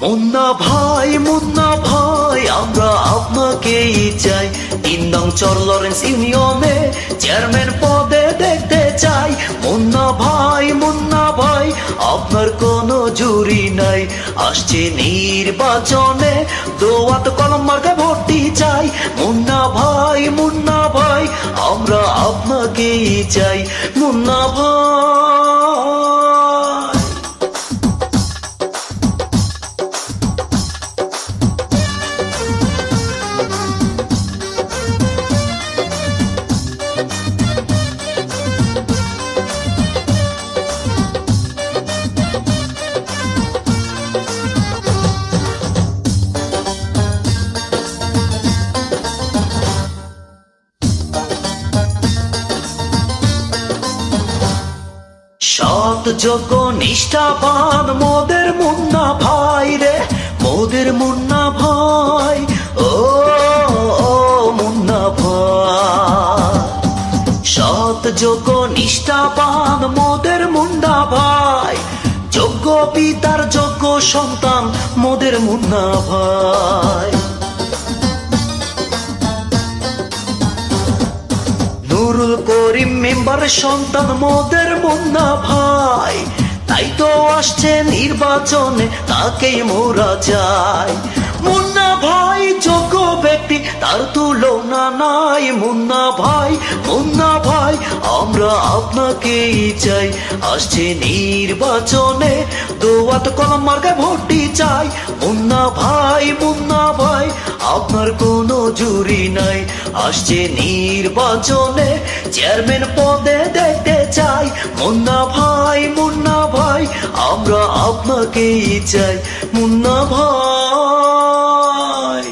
মুন্না ভাই আমরা আপনাকেই চাই। ৩ নং চর লরেন্স ইউনিয়নে চেয়ারম্যান পদে দেখতে চাই। মুন্না ভাই আপনার কোনো জুরি নাই। আসছে নির্বাচনে দোয়াত কলম মার্কায় ভোটটি চাই। মুন্না ভাই আমরা আপনাকেই চাই। মুন্না ভাই সৎ যোগ্য নিষ্ঠাবান মোদের মুন্না ভাই রে, মোদের মুন্না ভাই। ও মুন্না ভাই সৎ যোগ্য নিষ্ঠাবান মোদের মুন্না ভাই। যোগ্য পিতার যোগ্য সন্তান মোদের মুন্না ভাই। নুরুল করিম মেম্বারের সন্তান মোদের মুন্না ভাই। তাই তো আসছে নির্বাচনে তাকেই মোরা চাই। মুন্না ভাই যোগ্য ব্যক্তি তার তুলনা নাই। মুন্না ভাই আমরা আপনাকেই চাই। আসছে নির্বাচনে দোয়াত কলম মার্কায় ভোটটি চাই। মুন্না ভাই আপনার কোনো জুরি নাই। আসছে নির্বাচনে চেয়ারম্যান পদে দেখতে চাই। মুন্না ভাই আমরা আপনাকেই চাই। মুন্না ভাই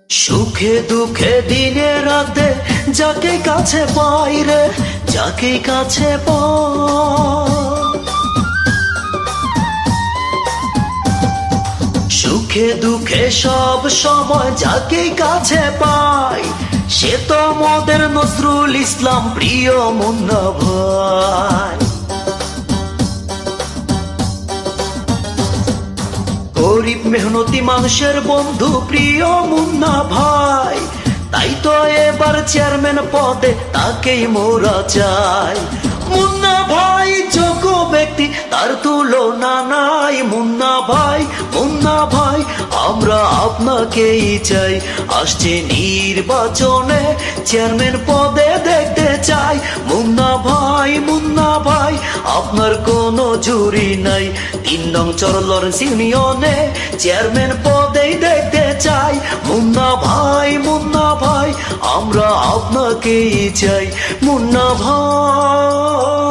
সুখে দুঃখে দিনে রাতে যাকে কাছে পাই রে, যাকে কাছে পাই। সুখে দুঃখে সব সময় যাকে কাছে পাই। সে তো মোদের নজরুল ইসলাম প্রিয় মুন্না ভাই। গরিব মেহনতি মানুষের বন্ধু প্রিয় মুন্না ভাই। তাই তো এবার চেয়ারম্যান পদে তাকেই মোরা চাই। মুন্না ভাই যোগ্য ব্যক্তি তার তুলনা নাই। মুন্না ভাই আমরা আপনাকেই চাই। আসছে নির্বাচনে চেয়ারম্যান পদে দেখতে চাই। মুন্না ভাই আপনার কোনো জুরি নাই। ৩ নং চর লরেন্স ইউনিয়নে চেয়ারম্যান পদেই দেখতে চাই। মুন্না ভাই আমরা আপনাকেই চাই। মুন্না ভাই।